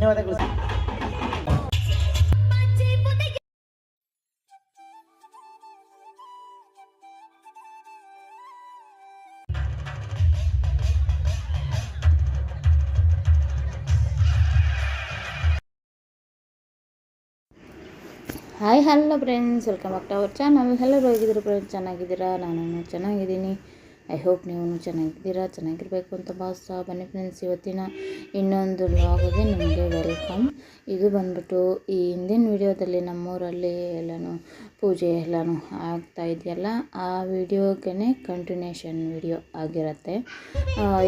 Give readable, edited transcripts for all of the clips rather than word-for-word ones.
ಧನ್ಯವಾದಗಳು. Hi hello friends, welcome back to our channel. ಎಲ್ಲರೂ ಹೇಗಿದ್ದೀರಾ ಫ್ರೆಂಡ್ಸ್? ಚೆನ್ನಾಗಿದ್ದೀರಾ? ನಾನು ಚೆನ್ನಾಗಿದ್ದೀನಿ. ಐ ಹೋಪ್ ನೀವು ಚೆನ್ನಾಗಿದ್ದೀರಾ, ಚೆನ್ನಾಗಿರಬೇಕು ಅಂತ ಭಾವಿಸ್ತಾ ಬನ್ನಿ ಫ್ರೆಂಡ್ಸ್. ಇವತ್ತಿನ ಇನ್ನೊಂದು ವ್ಲಾಗ್ಗೆ ನಿಮಗೆ ವೆಲ್ಕಮ್. ಇದು ಬಂದ್ಬಿಟ್ಟು ಈ ಹಿಂದಿನ ವಿಡಿಯೋದಲ್ಲಿ ನಮ್ಮೂರಲ್ಲಿ ಎಲ್ಲನೂ ಪೂಜೆ ಎಲ್ಲನೂ ಆಗ್ತಾ ಇದೆಯಲ್ಲ, ಆ ವಿಡಿಯೋಗೆ ಕಂಟಿನ್ಯೂಷನ್ ವಿಡಿಯೋ ಆಗಿರುತ್ತೆ.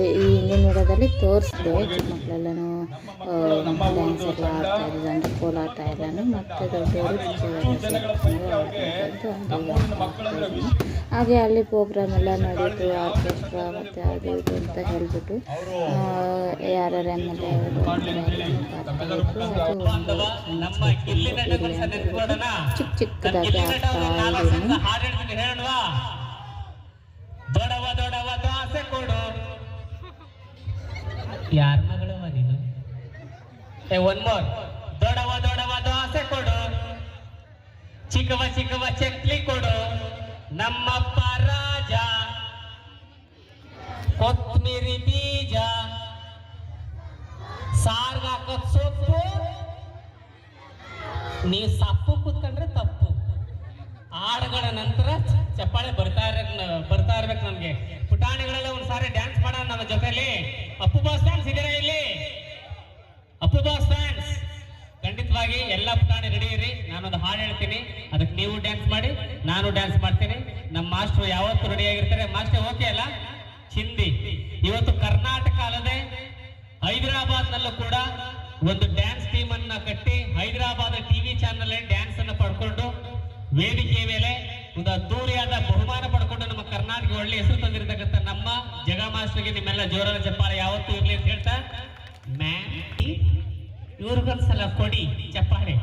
ಈ ಹಿಂದಿನ ವಿಡಿಯೋದಲ್ಲಿ ತೋರಿಸಿದೆ ಚಿಕ್ಕ ಮಕ್ಕಳೆಲ್ಲನೂ ಡ್ಯಾನ್ಸ್ ಎಲ್ಲ ಆಡ್ತಾ ಇದ್ದಿದ್ದು, ಅಂದರೆ ಕೋಲಾಟ ಎಲ್ಲನೂ, ಮತ್ತು ದೊಡ್ಡವರು ಹಾಗೆ ಅಲ್ಲಿ ಪ್ರೋಗ್ರಾಮ್ ಎಲ್ಲ ನಡೀತು, ಆರ್ಕೆಸ್ಟ್ರಾ ಮತ್ತು ಅದು ಇದು ಅಂತ ಹೇಳ್ಬಿಟ್ಟು ಯಾರ್ಯಾರು ಎಮ್ ಎಲ್ ಚಿಕ್ಕ ಚಿಕ್ಕದಾಗಿ ಆಗ್ತಾ ಇದ್ದೀನಿ. ಯಾರ ಮಗಳು ನೀನು? One more. ದೊಡವ ದೊಡವ ದೋಸೆ ಕೊಡು, ಚಿಕ್ಕವ ಚಿಕ್ಕವ ಚಕ್ಲಿ ಕೊಡು, ನಮ್ಮಪ್ಪ ರಾಜ ಕೊತ್ತಂಬರಿ ಬೀಜ ಸಾರ್ಗ ಹಾಕೋದ್ ಸೊಪ್ಪು, ನೀವು ಸಪ್ಪು ಕೂತ್ಕೊಂಡ್ರೆ ತಪ್ಪು. ಹಾಡುಗಳ ನಂತರ ಚಪ್ಪಾಳೆ ಬರ್ತಾ ಇರ್ಬೇಕು ನಮ್ಗೆ. ಪುಟಾಣಿಗಳೆಲ್ಲ ಒಂದ್ಸಾರಿ ಡ್ಯಾನ್ಸ್ ಮಾಡೋಣ ನಮ್ಮ ಜೊತೆಲಿ. ಅಪ್ಪು ಬಾಸ್ ಫ್ಯಾನ್ಸ್ ಇದೀರಾ ಇಲ್ಲಿ? ಅಪ್ಪು ಬಾಸ್ ಫ್ಯಾನ್ಸ್ ಖಂಡಿತವಾಗಿ ಎಲ್ಲ ಪುಟಾಣಿ ರೆಡಿ ಇರಿ. ನಾನೊಂದು ಹಾಡು ಹೇಳ್ತೀನಿ, ಅದಕ್ಕೆ ನೀವು ಡ್ಯಾನ್ಸ್ ಮಾಡಿ, ನಾನು ಡ್ಯಾನ್ಸ್ ಮಾಡ್ತೀನಿ. ನಮ್ಮ ಮಾಸ್ಟರ್ ಯಾವತ್ತೂ ರೆಡಿ ಆಗಿರ್ತಾರೆ. ಮಾಸ್ಟರ್ ಓಕೆ ಅಲ್ಲ? ಚಿಂದಿ. ಇವತ್ತು ಕರ್ನಾಟಕ ಅಲ್ಲದೆ ಹೈದರಾಬಾದ್ ನಲ್ಲೂ ಕೂಡ ಒಂದು ಡ್ಯಾನ್ಸ್ ಟೀಮ್ ಅನ್ನ ಕಟ್ಟಿ ಹೈದರಾಬಾದ್ ಟಿವಿ ಚಾನಲ್ ಡ್ಯಾನ್ಸ್ ಅನ್ನ ಪಡ್ಕೊಂಡು ವೇದಿಕೆ ಮೇಲೆ ಒಂದು ಅದ್ದೂರಿಯಾದ ಬಹುಮಾನ ಪಡ್ಕೊಂಡು ನಮ್ಮ ಕರ್ನಾಟಕ ಒಳ್ಳೆ ಹೆಸರು ತಂದಿರತಕ್ಕಂಥ ನಮ್ಮ ಜಗ ಮಾಸ್ಟರ್ಗೆ ನಿಮ್ಮೆಲ್ಲ ಜೋರಾದ ಚಪ್ಪಾಳೆ ಯಾವತ್ತೂ ಇರ್ಲಿ ಅಂತ ಹೇಳ್ತಾ, ಇವ್ರಿಗೊಂದ್ಸಲ ಕೊಡಿ ಚಪ್ಪಾಳೆ.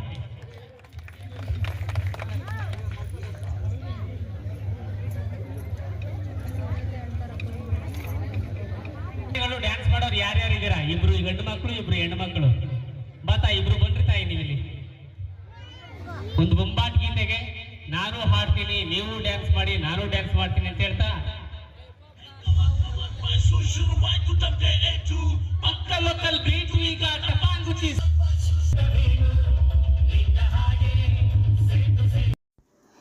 ಡ್ಯಾನ್ಸ್ ಮಾಡೋರು ಯಾರ್ಯಾರು ಇದ್ದೀರಾ? ಇಬ್ರು ಗಂಡು ಮಕ್ಕಳು, ಇಬ್ರು ಹೆಣ್ಣು ಮಕ್ಕಳು. ಬಾತಾ ಇಬ್ರು ಬನ್ರಿ ತಾಯಿ ನೀವಿಲ್ಲಿ. ಒಂದು ಬೊಂಬಾಟ್ ಗೀತೆಗೆ ನಾನು ಹಾಡ್ತೀನಿ, ನೀವು ಡ್ಯಾನ್ಸ್ ಮಾಡಿ, ನಾನು ಡ್ಯಾನ್ಸ್ ಮಾಡ್ತೀನಿ ಅಂತ ಹೇಳ್ತಾ ಲೋಕಲ್ ಬೀಟ್ ಈಗ ಟಪಾಂಗುಚಿ.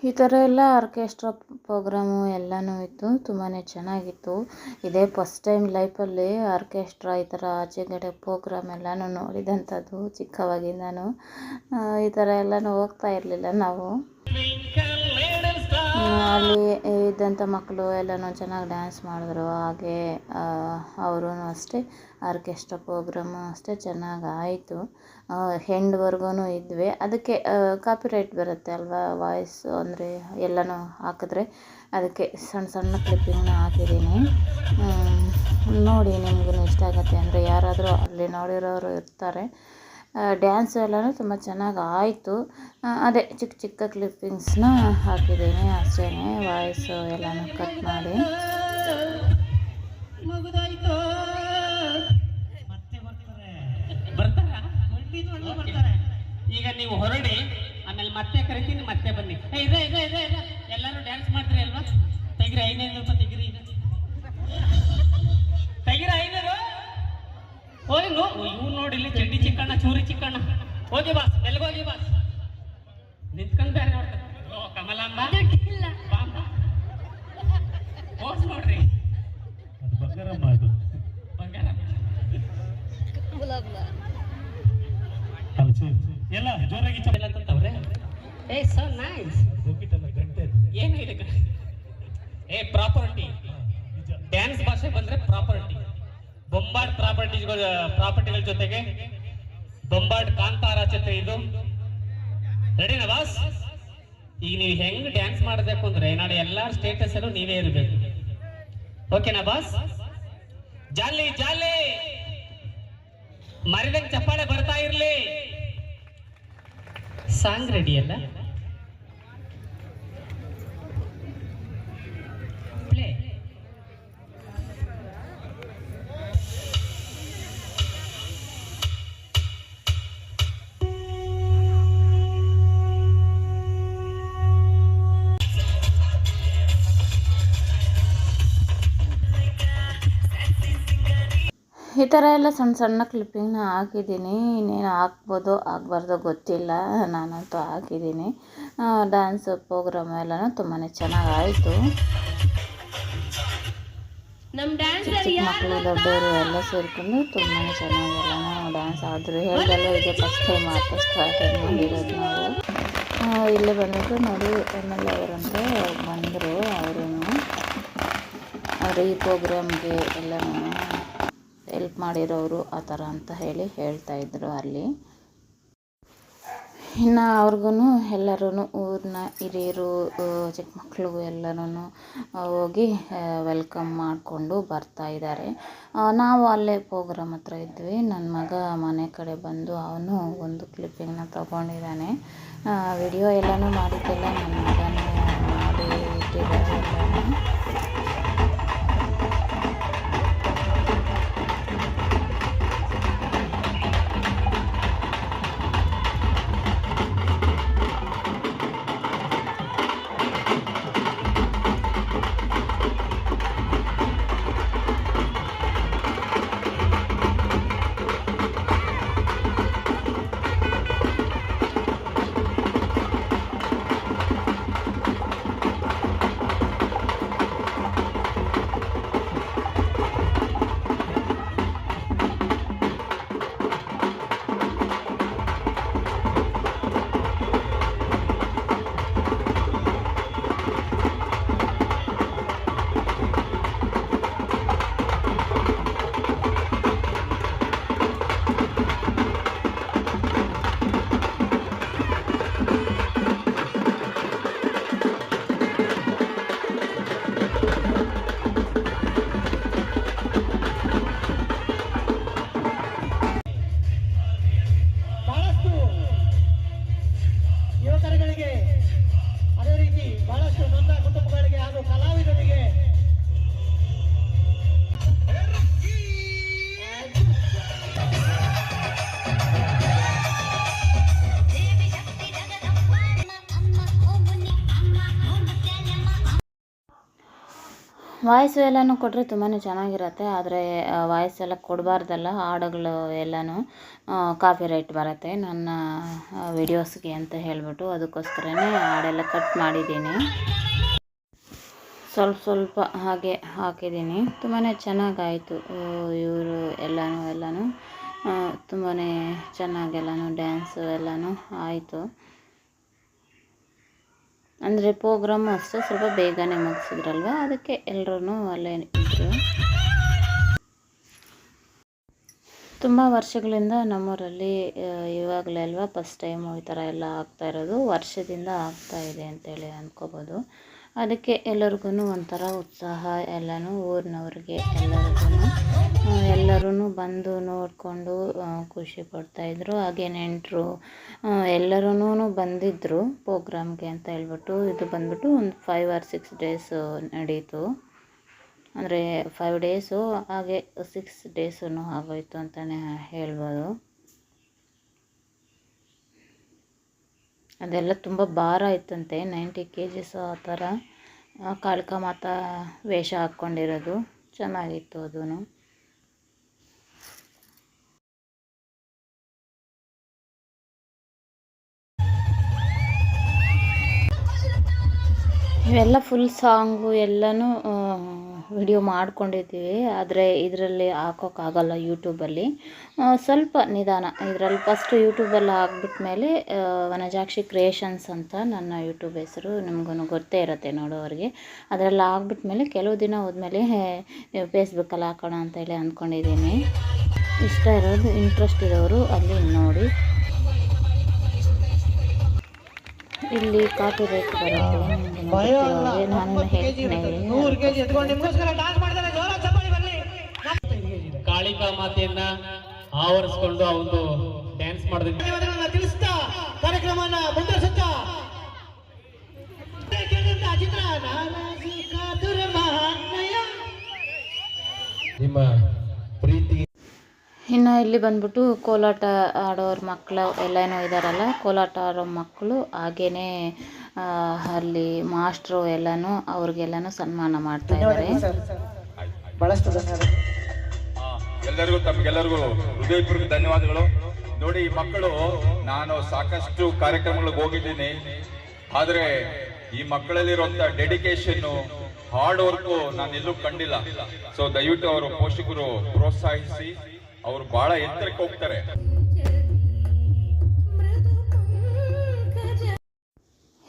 ಈ ಥರ ಎಲ್ಲ ಆರ್ಕೆಸ್ಟ್ರಾ ಪ್ರೋಗ್ರಾಮು ಎಲ್ಲನೂ ಇತ್ತು, ತುಂಬಾ ಚೆನ್ನಾಗಿತ್ತು. ಇದೇ ಫಸ್ಟ್ ಟೈಮ್ ಲೈಫಲ್ಲಿ ಆರ್ಕೆಸ್ಟ್ರಾ ಈ ಥರ ಆಚೆಗಡೆ ಪ್ರೋಗ್ರಾಮ್ ಎಲ್ಲನೂ ನೋಡಿದಂಥದ್ದು. ಚಿಕ್ಕವಾಗಿಂದನೂ ಈ ಥರ ಎಲ್ಲನೂ ಹೋಗ್ತಾ ಇರಲಿಲ್ಲ ನಾವು. ಅಲ್ಲಿ ಇದ್ದಂಥ ಮಕ್ಕಳು ಎಲ್ಲನೂ ಚೆನ್ನಾಗಿ ಡ್ಯಾನ್ಸ್ ಮಾಡಿದ್ರು. ಹಾಗೆ ಅವರು ಅಷ್ಟೇ ಆರ್ಕೆಸ್ಟ್ರಾ ಪ್ರೋಗ್ರಾಮು ಅಷ್ಟೇ ಚೆನ್ನಾಗಿ ಆಯಿತು. ಹೆಂಡ್ವರೆಗೂ ಇದ್ವಿ. ಅದಕ್ಕೆ ಕಾಪಿರೈಟ್ ಬರುತ್ತೆ ಅಲ್ವಾ, ವಾಯ್ಸು ಅಂದರೆ ಎಲ್ಲನೂ ಹಾಕಿದ್ರೆ. ಅದಕ್ಕೆ ಸಣ್ಣ ಸಣ್ಣ ಕ್ಲಿಪ್ಪಿಂಗ್ನ ಹಾಕಿದ್ದೀನಿ. ನೋಡಿ, ನಿಮಗೂ ಇಷ್ಟ ಆಗುತ್ತೆ ಅಂದರೆ ಯಾರಾದರೂ ಅಲ್ಲಿ ನೋಡಿರೋರು ಇರ್ತಾರೆ. ಡ್ಯಾನ್ಸ್ ಎಲ್ಲನೂ ತುಂಬ ಚೆನ್ನಾಗಿ ಆಯಿತು. ಅದೇ ಚಿಕ್ಕ ಚಿಕ್ಕ ಕ್ಲಿಪ್ಪಿಂಗ್ಸ್ನ ಹಾಕಿದ್ದೀನಿ ಅಷ್ಟೇ, ವಾಯ್ಸು ಎಲ್ಲನೂ ಕಟ್ ಮಾಡಿ. ಈಗ ನೀವು ಹೊರಡಿ, ಆಮೇಲೆ ಮತ್ತೆ ಕರಿತೀನಿ, ಮತ್ತೆ ಬನ್ನಿ. ಎಲ್ಲರೂ ಡ್ಯಾನ್ಸ್ ಮಾಡ್ತೀರಿ ಅಲ್ವಾ? ತೆಗಿರಿ 500 ರೂಪಾಯಿ ತೆಗಿರಿ. ಈಗ ತೆಗಿರಿ 500. ಹೋಗಿ ಇವ್ ನೋಡಿ, ಇಲ್ಲಿ ಚಡ್ಡಿ ಚಿಕ್ಕಣ್ಣ, ಚೂರಿ ಚಿಕ್ಕಣ್ಣ. ಹೋಗಿ ಬಾಸ್, ಎಲ್ಗೋಗಿ ಬಾಸ್. ನಿಂತ್ಕೊಂತಾರೆ ನೋಡ್ತಾರೆ. ಓ ಕಮಲಾಂಬ ಹೋಸ್ ನೋಡ್ರಿ, ಅದು ಬಂಗಾರಮ್ಮ, ಅದು ಬಂಗಾರಮ್ಮ. ಎಲ್ಲ ಜೋರಾಗಿ ಅಂತವ್ರೆ. So nice. ಏನು ಇದಕ್ಕೆ? ಪ್ರಾಪರ್ಟಿ, ಡ್ಯಾನ್ಸ್ ಭಾಷೆ ಬಂದ್ರೆ ಪ್ರಾಪರ್ಟಿ. ಬೊಂಬಾಟ್ ಪ್ರಾಪರ್ಟಿಗಳ ಜೊತೆಗೆ ಬೊಂಬಾಟ್ ಕಾಂತಾರ ಚಿತ್ರ ಇದು. ರೆಡಿನಾ ಬಾಸ್? ಈಗ ನೀವು ಹೆಂಗ್ ಡ್ಯಾನ್ಸ್ ಮಾಡಬೇಕು ಅಂದ್ರೆ ನಾಳೆ ಎಲ್ಲಾ ಸ್ಟೇಟಸ್ ಅಲ್ಲೂ ನೀವೇ ಇರಬೇಕು. ಓಕೆನಾ ಬಾಸ್? ಜಾಲಿ ಜಾಲಿ ಮರಿದಂಗ್ ಚಪ್ಪಾಳೆ ಬರ್ತಾ ಇರ್ಲಿ. ಸಾಂಗ್ ರೆಡಿ ಅಲ್ಲ? ಪ್ಲೇ. ಈ ಥರ ಎಲ್ಲ ಸಣ್ಣ ಸಣ್ಣ ಕ್ಲಿಪ್ಪಿಂಗ್ನ ಹಾಕಿದ್ದೀನಿ. ಇನ್ನೇನು ಹಾಕ್ಬೋದೋ ಆಗಬಾರ್ದೋ ಗೊತ್ತಿಲ್ಲ, ನಾನಂತೂ ಹಾಕಿದ್ದೀನಿ. ಡ್ಯಾನ್ಸ್ ಪ್ರೋಗ್ರಾಮ್ ಎಲ್ಲನೂ ತುಂಬಾ ಚೆನ್ನಾಗಾಯಿತು. ಚಿಕ್ಕ ಚಿಕ್ಕ ಮಕ್ಕಳು ದೊಡ್ಡವರು ಎಲ್ಲ ಸೇರಿಕೊಂಡು ತುಂಬಾ ಚೆನ್ನಾಗೆಲ್ಲ ಡ್ಯಾನ್ಸ್ ಆಡಿದ್ರು. ಹೇಳ್ದಲ್ಲ, ಇದೆ ಫಸ್ಟ್ ಟೈಮ್ ಸ್ಟಾರ್ಟಿಂಗ್ ಮಾಡಿರೋದು ನಾವು. ಇಲ್ಲೇ ಬಂದ್ಬಿಟ್ಟು ನೋಡಿ MLA ಅವರಂತೆ ಬಂದರು. ಅವರು ಈ ಪ್ರೋಗ್ರಾಮ್ಗೆ ಎಲ್ಲನೂ ಹೆಲ್ಪ್ ಮಾಡಿರೋರು ಆ ಥರ ಅಂತ ಹೇಳ್ತಾಯಿದ್ರು ಅಲ್ಲಿ. ಇನ್ನು ಅವ್ರಿಗೂ ಎಲ್ಲರೂ ಊರಿನ ಹಿರಿಯರು, ಚಿಕ್ಕ ಮಕ್ಕಳು ಎಲ್ಲರೂ ಹೋಗಿ ವೆಲ್ಕಮ್ ಮಾಡಿಕೊಂಡು ಬರ್ತಾಯಿದ್ದಾರೆ. ನಾವು ಅಲ್ಲೇ ಪ್ರೋಗ್ರಾಮ್ ಹತ್ರ ಇದ್ವಿ. ನನ್ನ ಮಗ ಮನೆ ಕಡೆ ಬಂದು ಅವನು ಒಂದು ಕ್ಲಿಪ್ಪಿಂಗ್ನ ತೊಗೊಂಡಿದ್ದಾನೆ. ವಿಡಿಯೋ ಎಲ್ಲನೂ ಮಾಡಿದ್ದೆಲ್ಲ ನನ್ನ ಮಗನೇ ಮಾಡಿ ಇಟ್ಟಿದ್ದಾರೆ ಎಲ್ಲನೂ. ಅದೇ ರೀತಿ ಬಹಳಷ್ಟು ನೊಂದ ಕುಟುಂಬಗಳಿಗೆ ಹಾಗೂ ಕಲಾವಿದರಿಗೆ ವಾಯ್ಸು ಎಲ್ಲನೂ ಕೊಟ್ಟರೆ ತುಂಬಾ ಚೆನ್ನಾಗಿರುತ್ತೆ. ಆದರೆ ವಾಯ್ಸ್ ಎಲ್ಲ ಕೊಡಬಾರ್ದಲ್ಲ, ಹಾಡುಗಳು ಎಲ್ಲನೂ ಕಾಪಿರೈಟ್ ಬರುತ್ತೆ ನನ್ನ ವಿಡಿಯೋಸ್ಗೆ ಅಂತ ಹೇಳಿಬಿಟ್ಟು. ಅದಕ್ಕೋಸ್ಕರನೇ ಹಾಡೆಲ್ಲ ಕಟ್ ಮಾಡಿದ್ದೀನಿ. ಸ್ವಲ್ಪ ಹಾಗೆ ಹಾಕಿದ್ದೀನಿ. ತುಂಬಾ ಚೆನ್ನಾಗಾಯಿತು. ಇವರು ಎಲ್ಲನೂ ತುಂಬಾ ಚೆನ್ನಾಗೆಲ್ಲನೂ ಡ್ಯಾನ್ಸು ಎಲ್ಲನೂ ಆಯಿತು. ಅಂದರೆ ಪ್ರೋಗ್ರಾಮು ಅಷ್ಟೇ ಸ್ವಲ್ಪ ಬೇಗನೆ ಮುಗಿಸಿದ್ರಲ್ವ, ಅದಕ್ಕೆ ಎಲ್ಲರೂ ಅಲ್ಲೇ ಇದ್ದರು. ತುಂಬ ವರ್ಷಗಳಿಂದ ನಮ್ಮೂರಲ್ಲಿ ಇವಾಗಲೇ ಅಲ್ವಾ ಫಸ್ಟ್ ಟೈಮು ಈ ಥರ ಎಲ್ಲ ಆಗ್ತಾಯಿರೋದು. ವರ್ಷದಿಂದ ಆಗ್ತಾಯಿದೆ ಅಂತೇಳಿ ಅಂದ್ಕೋಬೋದು. ಅದಕ್ಕೆ ಎಲ್ಲರಿಗೂ ಒಂಥರ ಉತ್ಸಾಹ, ಎಲ್ಲನೂ ಊರಿನವ್ರಿಗೆ ಎಲ್ಲರೂ ಬಂದು ನೋಡಿಕೊಂಡು ಖುಷಿ ಪಡ್ತಾಯಿದ್ರು. ಹಾಗೆ ನೆಂಟರು ಎಲ್ಲರೂ ಬಂದಿದ್ದರು ಪ್ರೋಗ್ರಾಮ್ಗೆ ಅಂತ ಹೇಳ್ಬಿಟ್ಟು. ಇದು ಬಂದ್ಬಿಟ್ಟು ಒಂದು 5 or 6 days ನಡೀತು. ಅಂದರೆ 5 days ಹಾಗೆ 6 days ಆಗೋಯ್ತು ಅಂತಲೇ ಹೇಳ್ಬೋದು. ಅದೆಲ್ಲ ತುಂಬ ಭಾರ ಇತ್ತಂತೆ, 90 kgs ಆ ಥರ. ಕಾಳಿಕಾ ಮಾತಾ ವೇಷ ಹಾಕ್ಕೊಂಡಿರೋದು ಚೆನ್ನಾಗಿತ್ತು ಅದೂ. ಇವೆಲ್ಲ ಫುಲ್ ಸಾಂಗು ಎಲ್ಲನೂ ವಿಡಿಯೋ ಮಾಡ್ಕೊಂಡಿದ್ದೀವಿ. ಆದರೆ ಇದರಲ್ಲಿ ಹಾಕೋಕ್ಕಾಗಲ್ಲ ಯೂಟ್ಯೂಬಲ್ಲಿ. ಸ್ವಲ್ಪ ನಿಧಾನ ಇದರಲ್ಲಿ ಫಸ್ಟ್ ಯೂಟ್ಯೂಬಲ್ಲಿ ಹಾಕ್ಬಿಟ್ಮೇಲೆ ವನಜಾಕ್ಷಿ ಕ್ರಿಯೇಷನ್ಸ್ ಅಂತ ನನ್ನ ಯೂಟ್ಯೂಬ್ ಹೆಸರು, ನಿಮಗೂ ಗೊತ್ತೇ ಇರುತ್ತೆ ನೋಡೋರಿಗೆ. ಅದರಲ್ಲಿ ಹಾಕ್ಬಿಟ್ಮೇಲೆ ಕೆಲವು ದಿನ ಹೋದ್ಮೇಲೆ ಫೇಸ್ಬುಕ್ಕಲ್ಲಿ ಹಾಕೋಣ ಅಂತೇಳಿ ಅಂದ್ಕೊಂಡಿದ್ದೀನಿ. ಇಷ್ಟ ಇರೋದು ಇಂಟ್ರೆಸ್ಟ್ ಇರೋರು ಅಲ್ಲಿ ನೋಡಿ. ಇಲ್ಲಿ ಕಾಪಿ ರೇಟ್ ಬರುತ್ತೆ, ನಾನು ಹೇಳ್ತೀನಿ. ಕಾಳಿಕಾ ಮಾತೆಯನ್ನ ಆವರಿಸಿಕೊಂಡು ಅವನು ಡ್ಯಾನ್ಸ್ ಮಾಡಿದ ತಿಳಿಸ್ತಾ ಕಾರ್ಯಕ್ರಮನ ಮುಂದುವರಿಸುತ್ತಾ ನಿಮ್ಮ ಪ್ರೀತಿ. ಇನ್ನು ಇಲ್ಲಿ ಬಂದ್ಬಿಟ್ಟು ಕೋಲಾಟ ಆಡೋರ ಮಕ್ಕಳು ಎಲ್ಲೇನೋ ಇದ್ದಾರಲ್ಲ, ಕೋಲಾಟ ಆಡೋ ಮಕ್ಕಳು ಹಾಗೇನೆ ಅಲ್ಲಿ ಮಾಸ್ಟ್ರು ಎಲ್ಲನೂ ಅವ್ರಿಗೆಲ್ಲನೂ ಸನ್ಮಾನ ಮಾಡ್ತಾ ಇದ್ದಾರೆ. ಬಹಳಷ್ಟು ಧನ್ಯವಾದ. ಎಲ್ಲರಿಗೂ ತಮಗೆಲ್ಲರಿಗೂ ಹೃದಯಪೂರ್ವಕ ಧನ್ಯವಾದಗಳು. ನೋಡಿ, ಈ ಮಕ್ಕಳು, ನಾನು ಸಾಕಷ್ಟು ಕಾರ್ಯಕ್ರಮಗಳಿಗೆ ಹೋಗಿದ್ದೀನಿ, ಆದರೆ ಈ ಮಕ್ಕಳಲ್ಲಿರುವಂಥ ಡೆಡಿಕೇಶನ್ನು, ಹಾರ್ಡ್ ವರ್ಕು ನಾನು ಎಲ್ಲೂ ಕಂಡಿಲ್ಲ. ಸೊ ದಯವಿಟ್ಟು ಅವರು ಪೋಷಕರು ಪ್ರೋತ್ಸಾಹಿಸಿ, ಅವರು ಬಹಳ ಎತ್ತರಕ್ಕೆ ಹೋಗ್ತಾರೆ.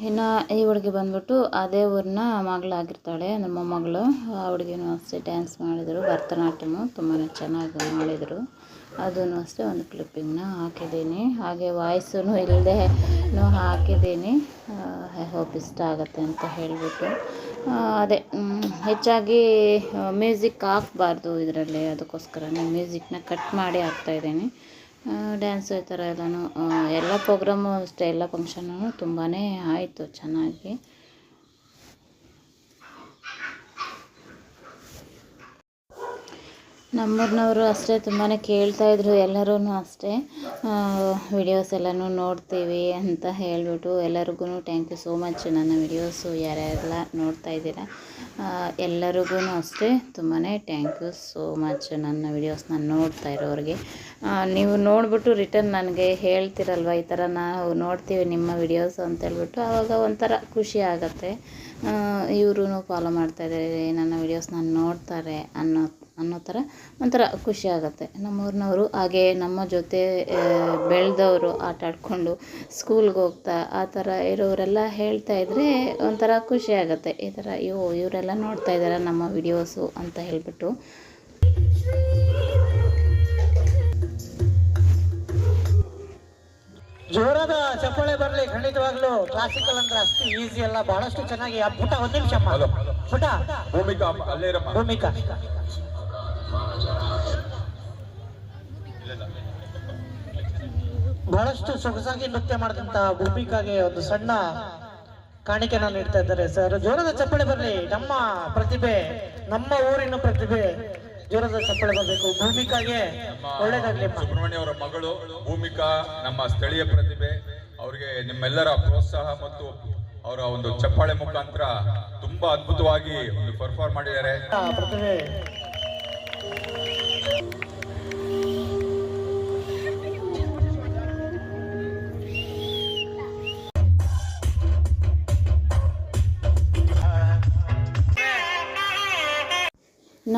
ಇನ್ನು ಈ ಹುಡುಗಿ ಬಂದ್ಬಿಟ್ಟು ಅದೇ ಊರಿನ ಮಗಳಾಗಿರ್ತಾಳೆ, ನಮ್ಮ ಮೊಮ್ಮಗಳು. ಆ ಹುಡುಗಿನೂ ಅಷ್ಟೇ ಡ್ಯಾನ್ಸ್ ಮಾಡಿದರು, ಭರತನಾಟ್ಯಮು ತುಂಬಾ ಚೆನ್ನಾಗಿ ಮಾಡಿದರು. ಅದೂ ಅಷ್ಟೇ ಒಂದು ಕ್ಲಿಪ್ಪಿಂಗ್ನ ಹಾಕಿದ್ದೀನಿ, ಹಾಗೆ ವಾಯ್ಸೂ ಇಲ್ಲದೆ ಹಾಕಿದ್ದೀನಿ. ಐ ಹೋಪ್ ಇಷ್ಟ ಆಗುತ್ತೆ ಅಂತ ಹೇಳಿಬಿಟ್ಟು. ಅದೇ ಹೆಚ್ಚಾಗಿ ಮ್ಯೂಸಿಕ್ ಹಾಕಬಾರ್ದು ಇದರಲ್ಲಿ, ಅದಕ್ಕೋಸ್ಕರನೇ ಮ್ಯೂಸಿಕ್ನ ಕಟ್ ಮಾಡಿ ಹಾಕ್ತಾಯಿದ್ದೀನಿ. ಡ್ಯಾನ್ಸು ಈ ಥರ ಎಲ್ಲನೂ ಎಲ್ಲ ಪ್ರೋಗ್ರಾಮು ಅಷ್ಟೇ, ಎಲ್ಲ ಫಂಕ್ಷನ್ನೂ ತುಂಬಾ ಆಯಿತು ಚೆನ್ನಾಗಿ. ನಮ್ಮೂರಿನವರು ಅಷ್ಟೇ ತುಂಬಾ ಕೇಳ್ತಾಯಿದ್ರು, ಎಲ್ಲರೂ ಅಷ್ಟೇ ವಿಡಿಯೋಸ್ ಎಲ್ಲನೂ ನೋಡ್ತೀವಿ ಅಂತ ಹೇಳಿಬಿಟ್ಟು. ಎಲ್ಲರಿಗೂ ಥ್ಯಾಂಕ್ ಯು ಸೋ ಮಚ್. ನನ್ನ ವಿಡಿಯೋಸು ಯಾರ್ಯಾರೆಲ್ಲ ನೋಡ್ತಾ ಇದ್ದೀರಾ ಎಲ್ಲರಿಗೂ ಅಷ್ಟೇ ತುಂಬಾ ಥ್ಯಾಂಕ್ ಯು ಸೋ ಮಚ್. ನನ್ನ ವಿಡಿಯೋಸ್ನ ನೋಡ್ತಾ ಇರೋರಿಗೆ ನೀವು ನೋಡಿಬಿಟ್ಟು ರಿಟರ್ನ್ ನನಗೆ ಹೇಳ್ತಿರಲ್ವ, ಈ ಥರ ನಾವು ನೋಡ್ತೀವಿ ನಿಮ್ಮ ವಿಡಿಯೋಸು ಅಂತೇಳ್ಬಿಟ್ಟು, ಆವಾಗ ಒಂಥರ ಖುಷಿ ಆಗುತ್ತೆ. ಇವರು ಫಾಲೋ ಮಾಡ್ತಾಯಿದ್ದಾರೆ, ನನ್ನ ವಿಡಿಯೋಸ್ನ ನೋಡ್ತಾರೆ ಅನ್ನೋ ಥರ ಒಂಥರ ಖುಷಿ ಆಗುತ್ತೆ. ನಮ್ಮೂರಿನವರು ಹಾಗೆ ನಮ್ಮ ಜೊತೆ ಬೆಳೆದವರು, ಆಟ ಆಡಿಕೊಂಡು ಸ್ಕೂಲ್ಗೆ ಹೋಗ್ತಾ ಆ ಥರ ಇರೋರೆಲ್ಲ ಹೇಳ್ತಾಯಿದ್ರೆ ಒಂಥರ ಖುಷಿ ಆಗುತ್ತೆ. ಈ ಥರ ಇವರೆಲ್ಲ ನೋಡ್ತಾ ಇದ್ದಾರೆ ನಮ್ಮ ವಿಡಿಯೋಸು ಅಂತ ಹೇಳಿಬಿಟ್ಟು. ಜೋರಾದ ಚಪ್ಪಾಳೆ ಬರಲಿ ಖಂಡಿತವಾಗ್ಲೂ. ಕ್ಲಾಸಿಕಲ್ ಅಂದ್ರೆ ಅಷ್ಟು ಈಸಿ ಅಲ್ಲ, ಬಹಳಷ್ಟು ಚೆನ್ನಾಗಿ. ಪುಟ ಒಂದು ನಿಮಿಷ, ಪುಟ ಭೂಮಿಕಾ ಬಹಳಷ್ಟು ಸೊಗಸಾಗಿ ನೃತ್ಯ ಮಾಡಿದಂತ ಭೂಮಿಕಾಗೆ ಒಂದು ಸಣ್ಣ ಕಾಣಿಕೆನ ನೀಡ್ತಾ ಇದ್ದಾರೆ ಸರ್. ಜೋರದ ಚಪ್ಪಾಳೆ ಬರಲಿ. ನಮ್ಮ ಪ್ರತಿಭೆ, ನಮ್ಮ ಊರಿನ ಪ್ರತಿಭೆ, ಜೋರದ ಚಪ್ಪಾಳೆ ಬರಬೇಕು ಭೂಮಿಕಾಗೆ. ಒಳ್ಳೇದಾಗ್ಲಿ. ಸುಬ್ರಹ್ಮಣ್ಯ ಅವರ ಮಗಳು ಭೂಮಿಕಾ ನಮ್ಮ ಸ್ಥಳೀಯ ಪ್ರತಿಭೆ. ಅವರಿಗೆ ನಿಮ್ಮೆಲ್ಲರ ಪ್ರೋತ್ಸಾಹ ಮತ್ತು ಅವರ ಒಂದು ಚಪ್ಪಾಳೆ ಮುಖಾಂತರ ತುಂಬಾ ಅದ್ಭುತವಾಗಿ ಒಂದು ಪರ್ಫಾರ್ಮ್ ಮಾಡಿದ್ದಾರೆ. ಪ್ರತಿಭೆ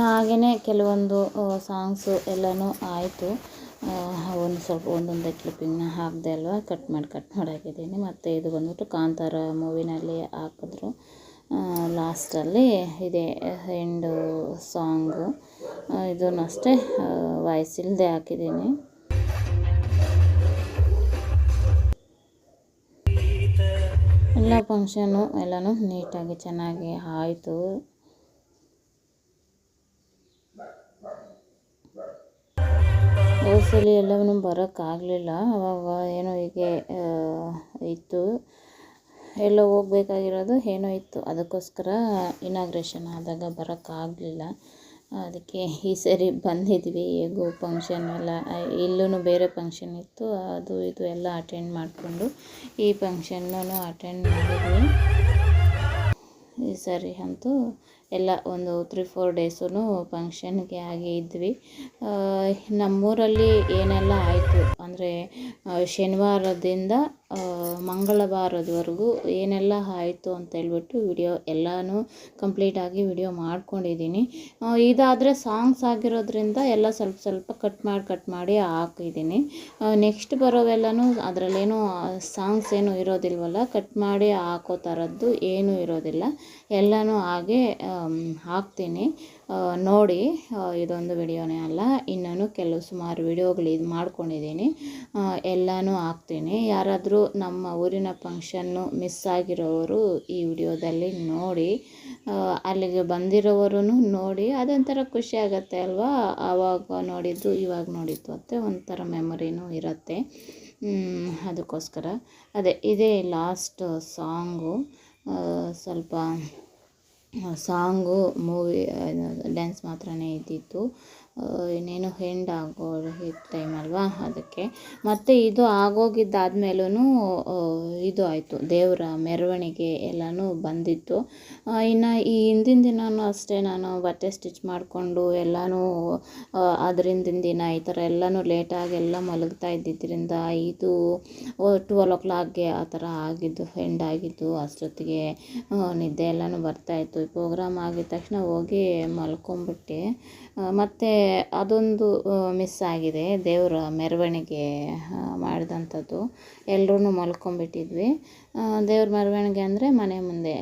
ಹಾಗೆಯೇ ಕೆಲವೊಂದು ಸಾಂಗ್ಸು ಎಲ್ಲನೂ ಆಯಿತು. ಒಂದೊಂದೇ ಕ್ಲಿಪ್ಪಿಂಗ್ನ ಹಾಕಿದೆ ಅಲ್ವಾ, ಕಟ್ ಮಾಡಿ ಹಾಕಿದ್ದೀನಿ. ಮತ್ತು ಇದು ಬಂದ್ಬಿಟ್ಟು ಕಾಂತಾರ ಮೂವಿನಲ್ಲಿ ಹಾಕಿದ್ರು ಲಾಸ್ಟಲ್ಲಿ, ಇದೇ ಎಂಡು ಸಾಂಗು. ಇದನ್ನು ಅಷ್ಟೇ ವಾಯ್ಸ್ ಇಲ್ಲದೆ ಹಾಕಿದ್ದೀನಿ. ಎಲ್ಲ ಫಂಕ್ಷನ್ನು ಎಲ್ಲನೂ ನೀಟಾಗಿ ಚೆನ್ನಾಗಿ ಆಯಿತು. ಹೋದ್ಸಲಿ ಎಲ್ಲವೂ ಬರೋಕ್ಕಾಗಲಿಲ್ಲ, ಅವಾಗ ಏನೋ ಹೀಗೆ ಇತ್ತು, ಎಲ್ಲೋ ಹೋಗ್ಬೇಕಾಗಿರೋದು ಏನೋ ಇತ್ತು, ಅದಕ್ಕೋಸ್ಕರ ಇನಾಗ್ರೇಷನ್ ಆದಾಗ ಬರೋಕ್ಕಾಗಲಿಲ್ಲ. ಅದಕ್ಕೆ ಈ ಸರಿ ಬಂದಿದ್ವಿ. ಹೇಗೂ ಫಂಕ್ಷನ್ ಎಲ್ಲ, ಇಲ್ಲೂ ಬೇರೆ ಫಂಕ್ಷನ್ ಇತ್ತು, ಅದು ಇದು ಎಲ್ಲ ಅಟೆಂಡ್ ಮಾಡಿಕೊಂಡು ಈ ಫಂಕ್ಷನ್ನೂ ಅಟೆಂಡ್ ಮಾಡಿದ್ವಿ. ಈ ಸರಿ ಅಂತೂ ಎಲ್ಲ ಒಂದು 3-4 ಡೇಸೂ ಫಂಕ್ಷನ್ಗೆ ಆಗಿ ಇದ್ವಿ. ನಮ್ಮೂರಲ್ಲಿ ಏನೆಲ್ಲ ಆಯಿತು ಅಂದರೆ ಶನಿವಾರದಿಂದ ಮಂಗಳವಾರದವರೆಗೂ ಏನೆಲ್ಲ ಆಯಿತು ಅಂತೇಳ್ಬಿಟ್ಟು ವಿಡಿಯೋ ಎಲ್ಲನೂ ಕಂಪ್ಲೀಟಾಗಿ ವಿಡಿಯೋ ಮಾಡ್ಕೊಂಡಿದ್ದೀನಿ. ಇದಾದರೆ ಸಾಂಗ್ಸ್ ಆಗಿರೋದ್ರಿಂದ ಎಲ್ಲ ಸ್ವಲ್ಪ ಕಟ್ ಮಾಡಿ ಹಾಕಿದ್ದೀನಿ. ನೆಕ್ಸ್ಟ್ ಬರೋವೆಲ್ಲನೂ ಅದರಲ್ಲೇನೂ ಸಾಂಗ್ಸ್ ಏನೂ ಇರೋದಿಲ್ವಲ್ಲ, ಕಟ್ ಮಾಡಿ ಹಾಕೋ ಥರದ್ದು ಏನೂ ಇರೋದಿಲ್ಲ, ಎಲ್ಲನೂ ಹಾಗೆ ಹಾಕ್ತೀನಿ. ನೋಡಿ, ಇದೊಂದು ವಿಡಿಯೋನೇ ಅಲ್ಲ, ಇನ್ನೂ ಸುಮಾರು ವಿಡಿಯೋಗಳು ಇದು ಮಾಡ್ಕೊಂಡಿದ್ದೀನಿ, ಎಲ್ಲನೂ ಹಾಕ್ತೀನಿ. ಯಾರಾದರೂ ನಮ್ಮ ಊರಿನ ಫಂಕ್ಷನ್ನು ಮಿಸ್ ಆಗಿರೋರು ಈ ವಿಡಿಯೋದಲ್ಲಿ ನೋಡಿ, ಅಲ್ಲಿಗೆ ಬಂದಿರೋವರು ನೋಡಿ, ಅದೊಂಥರ ಖುಷಿ ಆಗುತ್ತೆ ಅಲ್ವಾ. ಆವಾಗ ನೋಡಿದ್ದು ಇವಾಗ ನೋಡಿದ್ದು ಅಂತ ಒಂಥರ ಮೆಮೊರಿನೂ ಇರುತ್ತೆ. ಅದಕ್ಕೋಸ್ಕರ ಇದೇ ಲಾಸ್ಟ್ ಸಾಂಗು. ಸ್ವಲ್ಪ ಸಾಂಗು ಮೂವಿ ಡ್ಯಾನ್ಸ್ ಮಾತ್ರನೇ ಇದ್ದಿತ್ತು. ಇನ್ನೇನು ಹೆಂಡ್ ಆಗೋ ಟೈಮ್ ಅಲ್ವಾ, ಅದಕ್ಕೆ. ಮತ್ತು ಇದು ಆಗೋಗಿದ್ದಾದ್ಮೇಲೂ ಇದು ಆಯಿತು, ದೇವರ ಮೆರವಣಿಗೆ ಎಲ್ಲನೂ ಬಂದಿತ್ತು. ಇನ್ನು ಈ ಹಿಂದಿನ ದಿನವೂ ಅಷ್ಟೇ ನಾನು ಬಟ್ಟೆ ಸ್ಟಿಚ್ ಮಾಡಿಕೊಂಡು ಎಲ್ಲನೂ ಅದರಿಂದಿನ ದಿನ ಈ ಥರ ಎಲ್ಲನೂ ಲೇಟಾಗಿ ಎಲ್ಲ ಮಲಗ್ತಾ ಇದ್ದಿದ್ದರಿಂದ ಇದು 12 o'clockಗೆ ಆ ಥರ ಆಗಿದ್ದು, ಎಂಡ್ ಆಗಿದ್ದು. ಅಷ್ಟೊತ್ತಿಗೆ ನಿದ್ದೆ ಎಲ್ಲನೂ ಬರ್ತಾಯಿತ್ತು. ಈ ಪ್ರೋಗ್ರಾಮ್ ಆಗಿದ ತಕ್ಷಣ ಹೋಗಿ ಮಲ್ಕೊಂಬಿಟ್ಟೆ. ಮತ್ತು ಅದೊಂದು ಮಿಸ್ ಆಗಿದೆ, ದೇವರ ಮೆರವಣಿಗೆ ಮಾಡಿದಂಥದ್ದು. ಎಲ್ಲರೂ ಮಲ್ಕೊಂಬಿಟ್ಟಿದ್ವಿ. ದೇವ್ರ ಮೆರವಣಿಗೆ ಅಂದರೆ ಮನೆ ಮುಂದೆ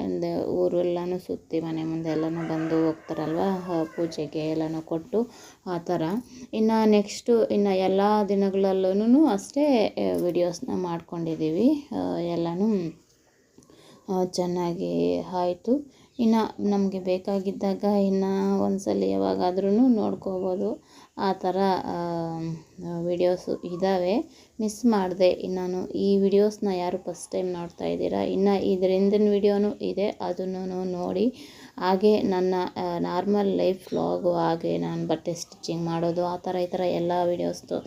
ಊರೆಲ್ಲನೂ ಸುತ್ತಿ ಮನೆ ಮುಂದೆ ಎಲ್ಲನೂ ಬಂದು ಹೋಗ್ತಾರಲ್ವ, ಪೂಜೆಗೆ ಎಲ್ಲನೂ ಕೊಟ್ಟು ಆ ಥರ. ಇನ್ನು ನೆಕ್ಸ್ಟು ಇನ್ನು ಎಲ್ಲ ದಿನಗಳಲ್ಲೂ ಅಷ್ಟೇ ವಿಡಿಯೋಸ್ನ ಮಾಡ್ಕೊಂಡಿದ್ದೀವಿ. ಎಲ್ಲನೂ ಚೆನ್ನಾಗಿ ಆಯಿತು. ಇನ್ನು ನಮಗೆ ಬೇಕಾಗಿದ್ದಾಗ ಇನ್ನು ಒಂದ್ಸಲ ಯಾವಾಗಾದ್ರೂ ನೋಡ್ಕೋಬೋದು. ಆ ಥರ ವಿಡಿಯೋಸು ಇದ್ದಾವೆ, ಮಿಸ್ ಮಾಡಿದೆ. ನಾನು ಈ ವಿಡಿಯೋಸ್ನ ಯಾರು ಫಸ್ಟ್ ಟೈಮ್ ನೋಡ್ತಾ ಇದ್ದೀರಾ, ಇನ್ನು ಇದ್ರ ಹಿಂದಿನ ವಿಡಿಯೋನೂ ಇದೆ, ಅದನ್ನು ನೋಡಿ. ಹಾಗೆ ನನ್ನ ನಾರ್ಮಲ್ ಲೈಫ್ ವ್ಲಾಗು, ಹಾಗೆ ನಾನು ಬಟ್ಟೆ ಸ್ಟಿಚಿಂಗ್ ಮಾಡೋದು ಆ ಥರ ಈ ಥರ ಎಲ್ಲ ವಿಡಿಯೋಸ್ದು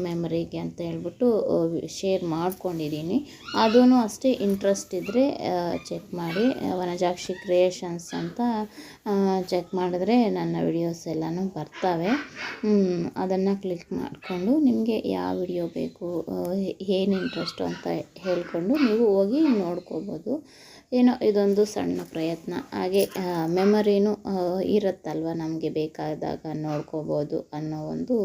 ಮೆಮರಿಗೆ ಅಂತ ಹೇಳ್ಬಿಟ್ಟು ಶೇರ್ ಮಾಡ್ಕೊಂಡಿದ್ದೀನಿ. ಅದೂ ಅಷ್ಟೇ ಇಂಟ್ರೆಸ್ಟ್ ಇದ್ದರೆ ಚೆಕ್ ಮಾಡಿ, ವನಜಾಕ್ಷಿ ಕ್ರಿಯೇಷನ್ಸ್ ಅಂತ ಚೆಕ್ ಮಾಡಿದ್ರೆ ನನ್ನ ವಿಡಿಯೋಸ್ ಎಲ್ಲನೂ ಬರ್ತವೆ. ಅದನ್ನು ಕ್ಲಿಕ್ ಮಾಡಿಕೊಂಡು ನಿಮಗೆ ಯಾವ ವಿಡಿಯೋ ಬೇಕು, ಏನು ಇಂಟ್ರೆಸ್ಟು ಅಂತ ಹೇಳಿಕೊಂಡು ನೀವು ಹೋಗಿ ನೋಡ್ಕೋಬೋದು. ಏನೋ ಇದೊಂದು ಸಣ್ಣ ಪ್ರಯತ್ನ, ಹಾಗೆ ಮೆಮರಿನೂ ಇರುತ್ತಲ್ವ, ನಮಗೆ ಬೇಕಾದಾಗ ನೋಡ್ಕೋಬೋದು ಅನ್ನೋ ಒಂದು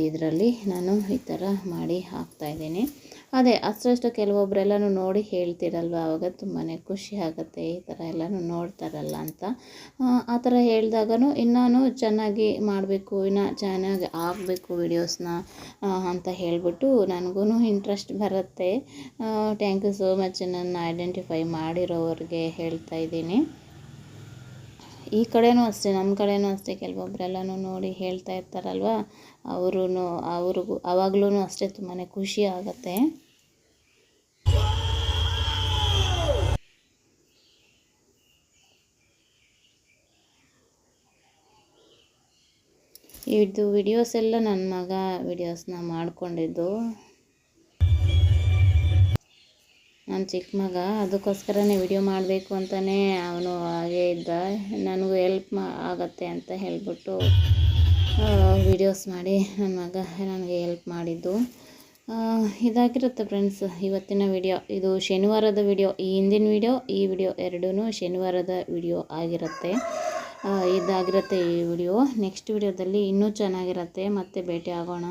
ಇದರಲ್ಲಿ ನಾನು ಈ ಥರ ಮಾಡಿ ಹಾಕ್ತಾಯಿದ್ದೀನಿ. ಅದೇ ಅಷ್ಟಷ್ಟು ಕೆಲವೊಬ್ಬರೆಲ್ಲನೂ ನೋಡಿ ಹೇಳ್ತಿರಲ್ವ, ಆವಾಗ ತುಂಬಾ ಖುಷಿ ಆಗುತ್ತೆ, ಈ ಥರ ಎಲ್ಲನೂ ನೋಡ್ತಾರಲ್ಲ ಅಂತ. ಆ ಥರ ಹೇಳಿದಾಗೂ ಇನ್ನೂ ಚೆನ್ನಾಗಿ ಮಾಡಬೇಕು, ಇನ್ನೂ ಚೆನ್ನಾಗಿ ಆಗಬೇಕು ವಿಡಿಯೋಸ್ನ ಅಂತ ಹೇಳಿಬಿಟ್ಟು ನನಗೂ ಇಂಟ್ರೆಸ್ಟ್ ಬರುತ್ತೆ. ಥ್ಯಾಂಕ್ ಯು ಸೋ ಮಚ್ ನನ್ನ ಐಡೆಂಟಿಫೈ ಮಾಡಿರೋವ್ರಿಗೆ ಹೇಳ್ತಾ ಇದ್ದೀನಿ. ಈ ಕಡೆನೂ ಅಷ್ಟೇ, ನಮ್ಮ ಕಡೆನೂ ಅಷ್ಟೇ ಕೆಲವೊಬ್ಬರೆಲ್ಲನೂ ನೋಡಿ ಹೇಳ್ತಾ ಇರ್ತಾರಲ್ವ, ಅವ್ರಿಗೂ ಆವಾಗ್ಲೂ ಅಷ್ಟೇ ತುಂಬಾ ಖುಷಿ ಆಗುತ್ತೆ. ಇದು ವಿಡಿಯೋಸ್ ಎಲ್ಲ ನನ್ನ ಮಗ ವಿಡಿಯೋಸ್ನ ಮಾಡ್ಕೊಂಡಿದ್ದು. ನನ್ನ ಚಿಕ್ಕ ಮಗ, ಅದಕ್ಕೋಸ್ಕರನೇ ವಿಡಿಯೋ ಮಾಡಬೇಕು ಅಂತಲೇ ಅವನು ಹಾಗೇ ಇದ್ದ. ನನಗೂ ಹೆಲ್ಪ್ ಆಗತ್ತೆ ಅಂತ ಹೇಳಿಬಿಟ್ಟು ವಿಡಿಯೋಸ್ ಮಾಡಿ ನನ್ನ ಮಗ ನನಗೆ ಹೆಲ್ಪ್ ಮಾಡಿದ್ದು. ಇದಾಗಿರುತ್ತೆ ಫ್ರೆಂಡ್ಸ್ ಇವತ್ತಿನ ವಿಡಿಯೋ. ಇದು ಶನಿವಾರದ ವಿಡಿಯೋ, ಈ ಹಿಂದಿನ ವಿಡಿಯೋ ಈ ವಿಡಿಯೋ ಎರಡೂ ಶನಿವಾರದ ವಿಡಿಯೋ ಆಗಿರುತ್ತೆ. ಇದಾಗಿರುತ್ತೆ ಈ ವಿಡಿಯೋ. ನೆಕ್ಸ್ಟ್ ವಿಡಿಯೋದಲ್ಲಿ ಇನ್ನೂ ಚೆನ್ನಾಗಿರುತ್ತೆ, ಮತ್ತೆ ಭೇಟಿ ಆಗೋಣ.